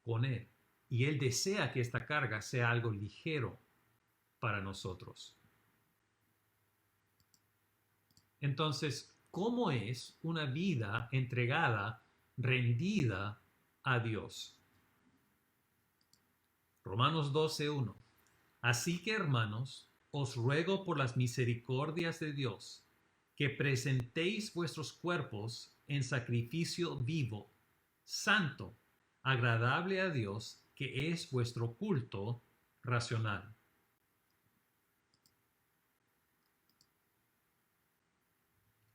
con Él. Y Él desea que esta carga sea algo ligero para nosotros. Entonces, ¿cómo es una vida entregada, rendida a Dios? Romanos 12:1. Así que, hermanos, os ruego por las misericordias de Dios, que presentéis vuestros cuerpos en sacrificio vivo, santo, agradable a Dios, que es vuestro culto racional.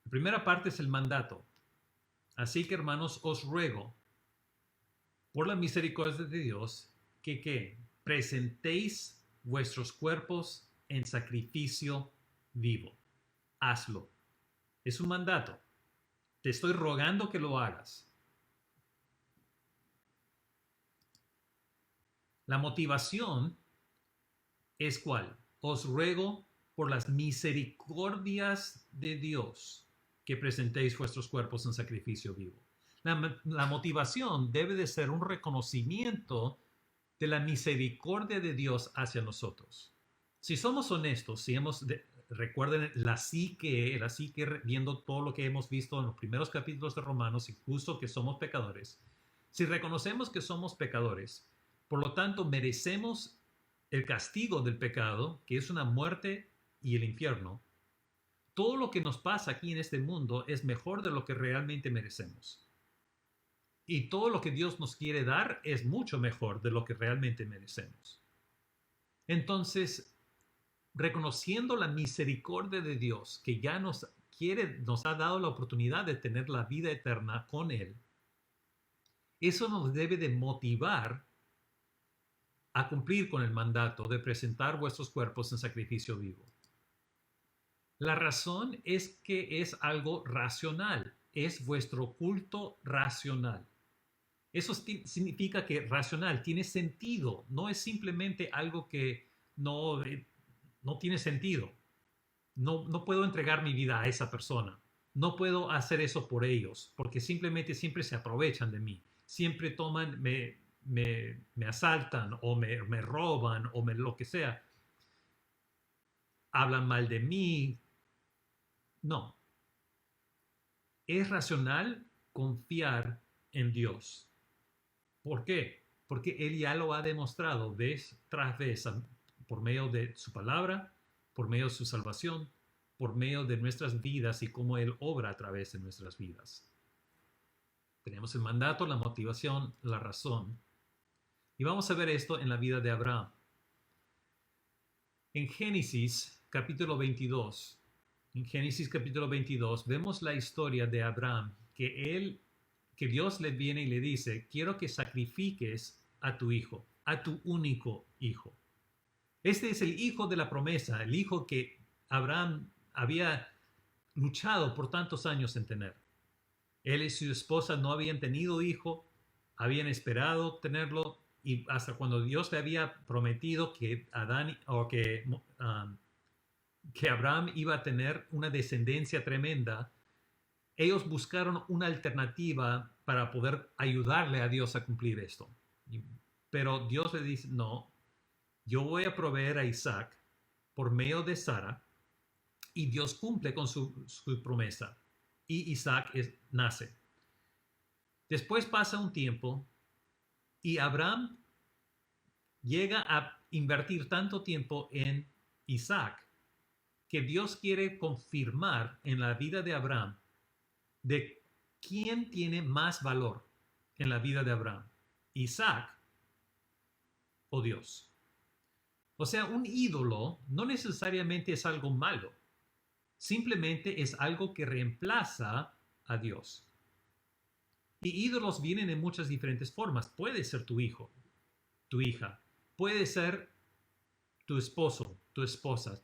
La primera parte es el mandato. Así que, hermanos, os ruego por la misericordia de Dios que presentéis vuestros cuerpos en sacrificio vivo. Hazlo. Es un mandato. Te estoy rogando que lo hagas. La motivación es ¿cuál? Os ruego por las misericordias de Dios que presentéis vuestros cuerpos en sacrificio vivo. La motivación debe de ser un reconocimiento de la misericordia de Dios hacia nosotros. Si somos honestos, si recuerden la psique, viendo todo lo que hemos visto en los primeros capítulos de Romanos, incluso que somos pecadores, si reconocemos que somos pecadores, por lo tanto merecemos el castigo del pecado, que es una muerte y el infierno, todo lo que nos pasa aquí en este mundo es mejor de lo que realmente merecemos. Y todo lo que Dios nos quiere dar es mucho mejor de lo que realmente merecemos. Entonces, reconociendo la misericordia de Dios, que ya nos ha dado la oportunidad de tener la vida eterna con Él, eso nos debe de motivar a cumplir con el mandato de presentar vuestros cuerpos en sacrificio vivo. La razón es que es algo racional, es vuestro culto racional. Eso significa que racional tiene sentido, no es simplemente algo que no tiene sentido. no puedo entregar mi vida a esa persona. No puedo hacer eso por ellos, porque simplemente siempre se aprovechan de mí. Siempre toman, me asaltan o me roban o lo que sea. Hablan mal de mí. No. Es racional confiar en Dios. ¿Por qué? Porque Él ya lo ha demostrado vez tras vez por medio de su palabra, por medio de su salvación, por medio de nuestras vidas y cómo Él obra a través de nuestras vidas. Tenemos el mandato, la motivación, la razón. Y vamos a ver esto en la vida de Abraham. En Génesis capítulo 22, vemos la historia de Abraham, que Dios le viene y le dice, quiero que sacrifiques a tu hijo, a tu único hijo. Este es el hijo de la promesa, el hijo que Abraham había luchado por tantos años en tener. Él y su esposa no habían tenido hijo, habían esperado tenerlo y hasta cuando Dios le había prometido que que Abraham iba a tener una descendencia tremenda, ellos buscaron una alternativa para poder ayudarle a Dios a cumplir esto. Pero Dios le dice, no, yo voy a proveer a Isaac por medio de Sara y Dios cumple con su promesa y Isaac nace. Después pasa un tiempo y Abraham llega a invertir tanto tiempo en Isaac que Dios quiere confirmar en la vida de Abraham de quién tiene más valor en la vida de Abraham, Isaac o Dios. O sea, un ídolo no necesariamente es algo malo, simplemente es algo que reemplaza a Dios. Y ídolos vienen en muchas diferentes formas. Puede ser tu hijo, tu hija, puede ser tu esposo, tu esposa,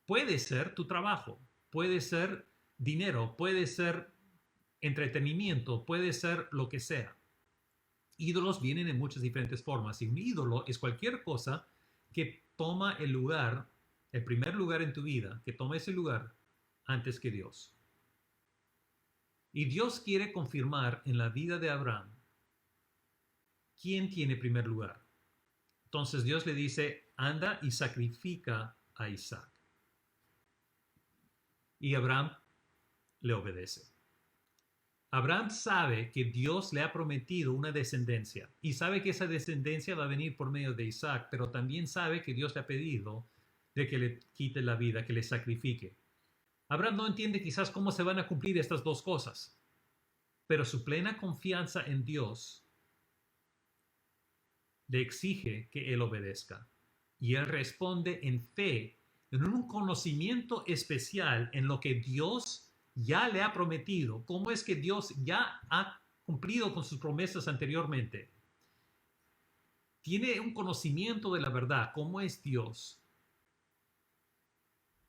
puede ser tu trabajo, puede ser dinero, puede ser entretenimiento, puede ser lo que sea. Ídolos vienen en muchas diferentes formas y un ídolo es cualquier cosa que toma el lugar, el primer lugar en tu vida, que toma ese lugar antes que Dios. Y Dios quiere confirmar en la vida de Abraham quién tiene primer lugar. Entonces Dios le dice, anda y sacrifica a Isaac. Y Abraham le obedece. Abraham sabe que Dios le ha prometido una descendencia y sabe que esa descendencia va a venir por medio de Isaac, pero también sabe que Dios le ha pedido de que le quite la vida, que le sacrifique. Abraham no entiende quizás cómo se van a cumplir estas dos cosas, pero su plena confianza en Dios le exige que él obedezca. Y él responde en fe, en un conocimiento especial en lo que Dios ya le ha prometido, cómo es que Dios ya ha cumplido con sus promesas anteriormente. Tiene un conocimiento de la verdad, cómo es Dios.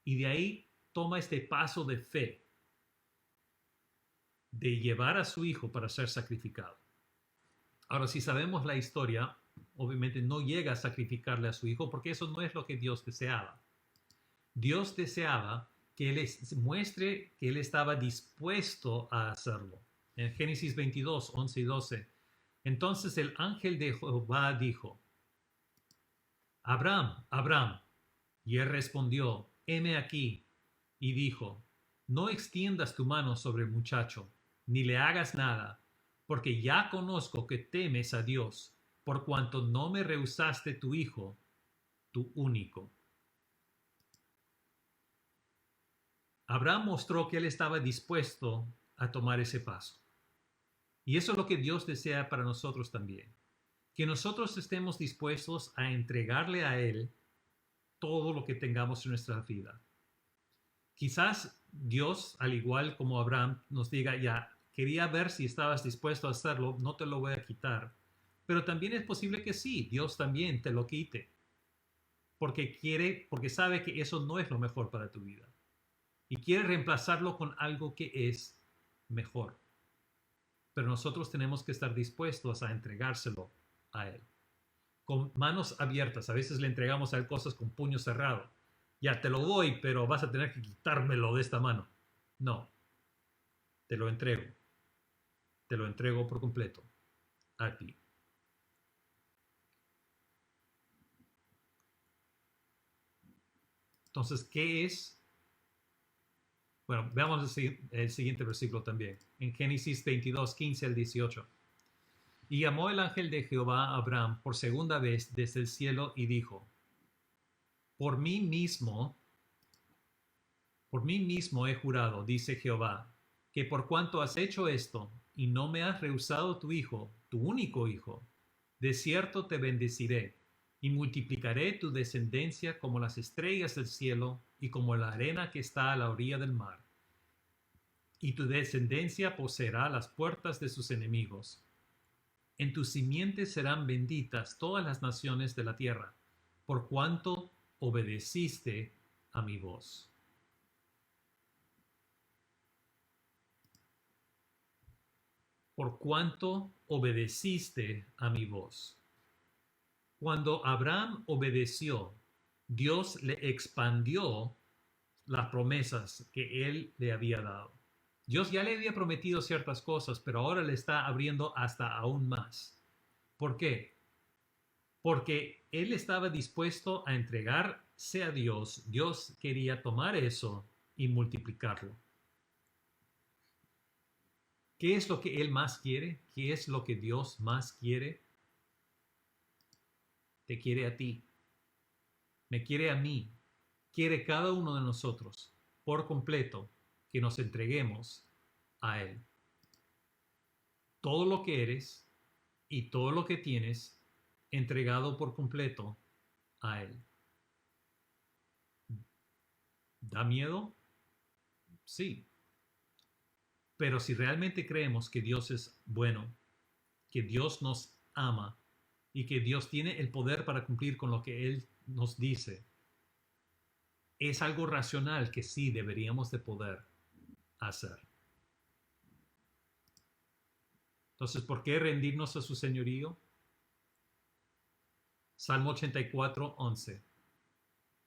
Y de ahí toma este paso de fe, de llevar a su hijo para ser sacrificado. Ahora, si sabemos la historia, obviamente no llega a sacrificarle a su hijo porque eso no es lo que Dios deseaba. Dios deseaba que él muestre que él estaba dispuesto a hacerlo. En Génesis 22, 11 y 12. Entonces el ángel de Jehová dijo, Abraham, Abraham. Y él respondió, heme aquí. Y dijo, no extiendas tu mano sobre el muchacho, ni le hagas nada, porque ya conozco que temes a Dios, por cuanto no me rehusaste tu hijo, tu único. Abraham mostró que él estaba dispuesto a tomar ese paso. Y eso es lo que Dios desea para nosotros también. Que nosotros estemos dispuestos a entregarle a Él todo lo que tengamos en nuestra vida. Quizás Dios, al igual como Abraham, nos diga, ya, quería ver si estabas dispuesto a hacerlo, no te lo voy a quitar. Pero también es posible que sí, Dios también te lo quite. Porque sabe que eso no es lo mejor para tu vida. Y quiere reemplazarlo con algo que es mejor. Pero nosotros tenemos que estar dispuestos a entregárselo a Él. Con manos abiertas. A veces le entregamos a Él cosas con puño cerrado. ya te lo doy, pero vas a tener que quitármelo de esta mano. No, te lo entrego. Te lo entrego por completo a ti. Entonces, ¿qué es? Bueno, veamos el siguiente versículo también. En Génesis 22, 15 al 18. Y llamó el ángel de Jehová a Abraham por segunda vez desde el cielo y dijo, por mí mismo he jurado, dice Jehová, que por cuanto has hecho esto y no me has rehusado tu hijo, tu único hijo, de cierto te bendeciré y multiplicaré tu descendencia como las estrellas del cielo y como la arena que está a la orilla del mar. Y tu descendencia poseerá las puertas de sus enemigos. En tu simiente serán benditas todas las naciones de la tierra, por cuanto obedeciste a mi voz. Por cuanto obedeciste a mi voz. Cuando Abraham obedeció, Dios le expandió las promesas que él le había dado. Dios ya le había prometido ciertas cosas, pero ahora le está abriendo hasta aún más. ¿Por qué? Porque él estaba dispuesto a entregarse a Dios. Dios quería tomar eso y multiplicarlo. ¿Qué es lo que él más quiere? ¿Qué es lo que Dios más quiere? Te quiere a ti. Me quiere a mí. Quiere cada uno de nosotros por completo que nos entreguemos a Él. Todo lo que eres y todo lo que tienes entregado por completo a Él. ¿Da miedo? Sí. Pero si realmente creemos que Dios es bueno, que Dios nos ama y que Dios tiene el poder para cumplir con lo que Él nos dice, es algo racional que sí deberíamos de poder hacer. Entonces, ¿por qué rendirnos a su señorío? Salmo 84, 11.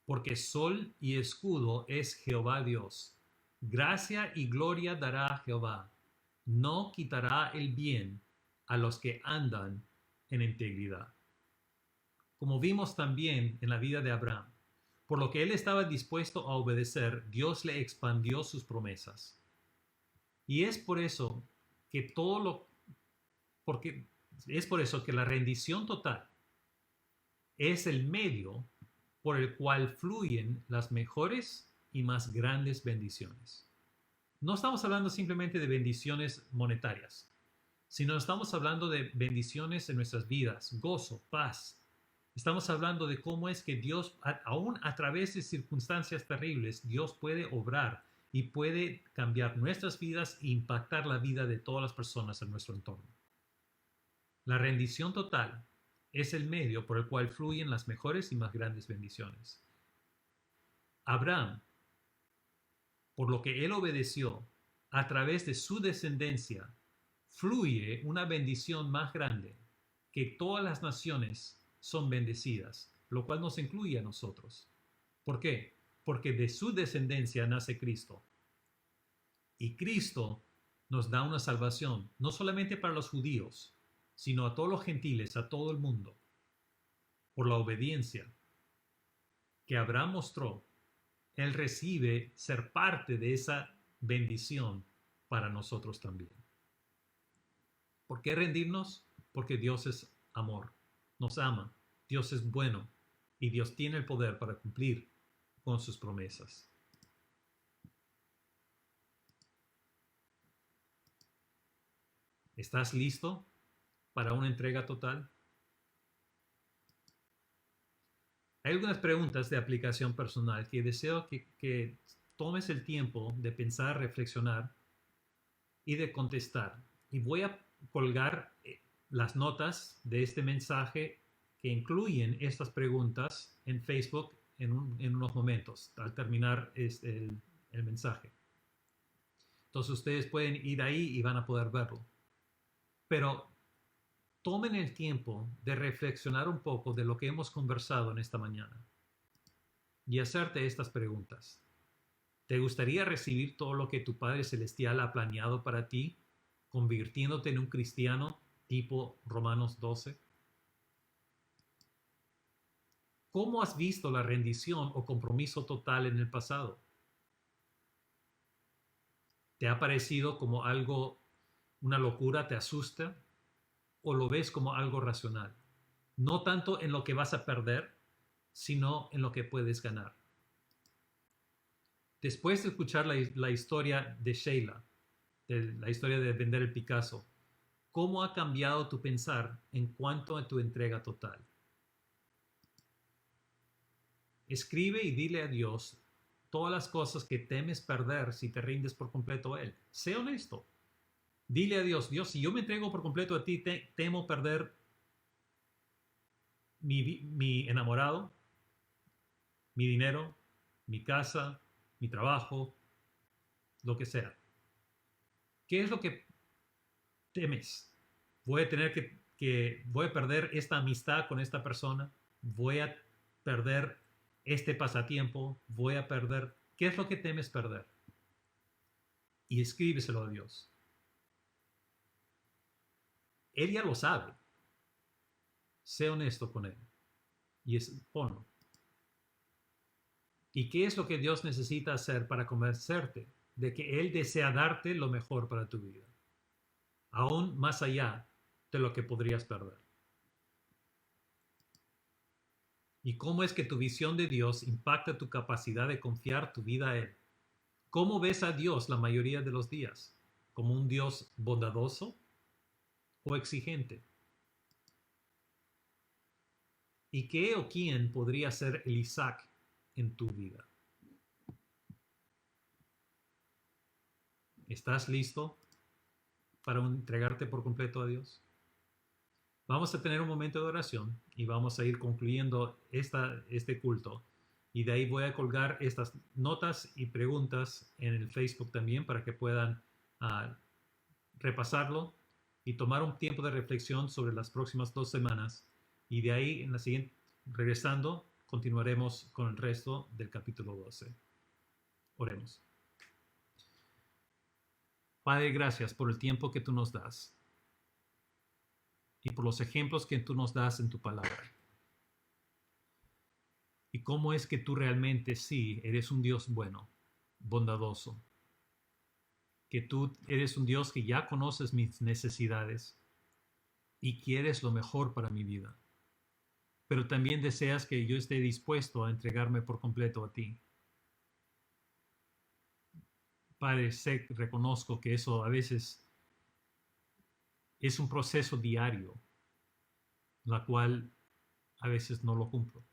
Porque sol y escudo es Jehová Dios. Gracia y gloria dará Jehová. No quitará el bien a los que andan en integridad. Como vimos también en la vida de Abraham, por lo que él estaba dispuesto a obedecer, Dios le expandió sus promesas. Y es por eso que es por eso que la rendición total es el medio por el cual fluyen las mejores y más grandes bendiciones. No estamos hablando simplemente de bendiciones monetarias, sino estamos hablando de bendiciones en nuestras vidas, gozo, paz. Estamos hablando de cómo es que Dios, aún a través de circunstancias terribles, Dios puede obrar y puede cambiar nuestras vidas e impactar la vida de todas las personas en nuestro entorno. La rendición total es el medio por el cual fluyen las mejores y más grandes bendiciones. Abraham, por lo que él obedeció, a través de su descendencia, fluye una bendición más grande, que todas las naciones son bendecidas, lo cual nos incluye a nosotros. ¿Por qué? Porque de su descendencia nace Cristo. Y Cristo nos da una salvación, no solamente para los judíos, sino a todos los gentiles, a todo el mundo, por la obediencia que Abraham mostró. Él recibe ser parte de esa bendición para nosotros también. ¿Por qué rendirnos? Porque Dios es amor, nos ama, Dios es bueno y Dios tiene el poder para cumplir con sus promesas. ¿Estás listo para una entrega total? Hay algunas preguntas de aplicación personal que deseo que tomes el tiempo de pensar, reflexionar y de contestar. Y voy a colgar las notas de este mensaje que incluyen estas preguntas en Facebook en unos momentos, al terminar el mensaje. Entonces ustedes pueden ir ahí y van a poder verlo. Pero tomen el tiempo de reflexionar un poco de lo que hemos conversado en esta mañana. y hacerte estas preguntas. ¿Te gustaría recibir todo lo que tu Padre Celestial ha planeado para ti, convirtiéndote en un cristiano tipo Romanos 12? ¿Cómo has visto la rendición o compromiso total en el pasado? ¿Te ha parecido como algo, una locura, te asusta? ¿O lo ves como algo racional? No tanto en lo que vas a perder, sino en lo que puedes ganar. Después de escuchar la historia de Sheila, la historia de vender el Picasso, ¿cómo ha cambiado tu pensar en cuanto a tu entrega total? Escribe y dile a Dios todas las cosas que temes perder si te rindes por completo a Él. Sé honesto. Dile a Dios, Dios, si yo me entrego por completo a ti, temo perder mi enamorado, mi dinero, mi casa, mi trabajo, lo que sea. ¿Qué es lo que temes? Voy a tener voy a perder esta amistad con esta persona, voy a perder este pasatiempo, voy a perder. ¿Qué es lo que temes perder? Y escríbeselo a Dios. Él ya lo sabe. Sé honesto con Él. Y ponlo. ¿Y qué es lo que Dios necesita hacer para convencerte de que Él desea darte lo mejor para tu vida? Aún más allá de lo que podrías perder. ¿Y cómo es que tu visión de Dios impacta tu capacidad de confiar tu vida a Él? ¿Cómo ves a Dios la mayoría de los días? ¿Como un Dios bondadoso o exigente? ¿Y qué o quién podría ser el Isaac en tu vida? ¿Estás listo para entregarte por completo a Dios? Vamos a tener un momento de oración y vamos a ir concluyendo este culto. Y de ahí voy a colgar estas notas y preguntas en el Facebook también para que puedan repasarlo y tomar un tiempo de reflexión sobre las próximas 2 semanas. Y de ahí, en la siguiente, regresando, continuaremos con el resto del capítulo 12. Oremos. Padre, gracias por el tiempo que tú nos das y por los ejemplos que tú nos das en tu palabra. Y cómo es que tú realmente sí eres un Dios bueno, bondadoso, que tú eres un Dios que ya conoces mis necesidades y quieres lo mejor para mi vida, pero también deseas que yo esté dispuesto a entregarme por completo a ti. Padre, reconozco que eso a veces es un proceso diario, la cual a veces no lo cumplo.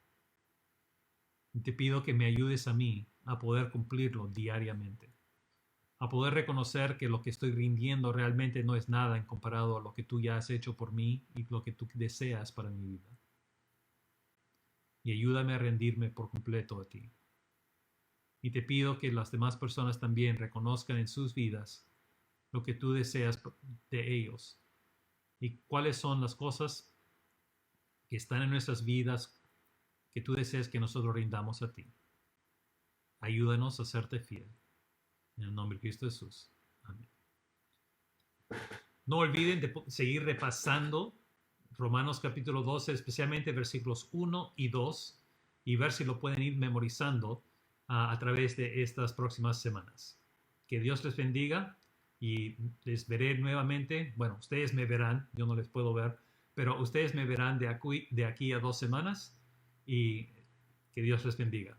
Y te pido que me ayudes a mí a poder cumplirlo diariamente, a poder reconocer que lo que estoy rindiendo realmente no es nada en comparado a lo que tú ya has hecho por mí y lo que tú deseas para mi vida. Y ayúdame a rendirme por completo a ti. Y te pido que las demás personas también reconozcan en sus vidas lo que tú deseas de ellos y cuáles son las cosas que están en nuestras vidas que tú deseas que nosotros rindamos a ti. Ayúdanos a serte fiel. En el nombre de Cristo Jesús. Amén. No olviden de seguir repasando Romanos capítulo 12, especialmente versículos 1 y 2, y ver si lo pueden ir memorizando a través de estas próximas semanas. Que Dios les bendiga y les veré nuevamente. Bueno, ustedes me verán, yo no les puedo ver, pero ustedes me verán de aquí a 2 semanas y que Dios les bendiga.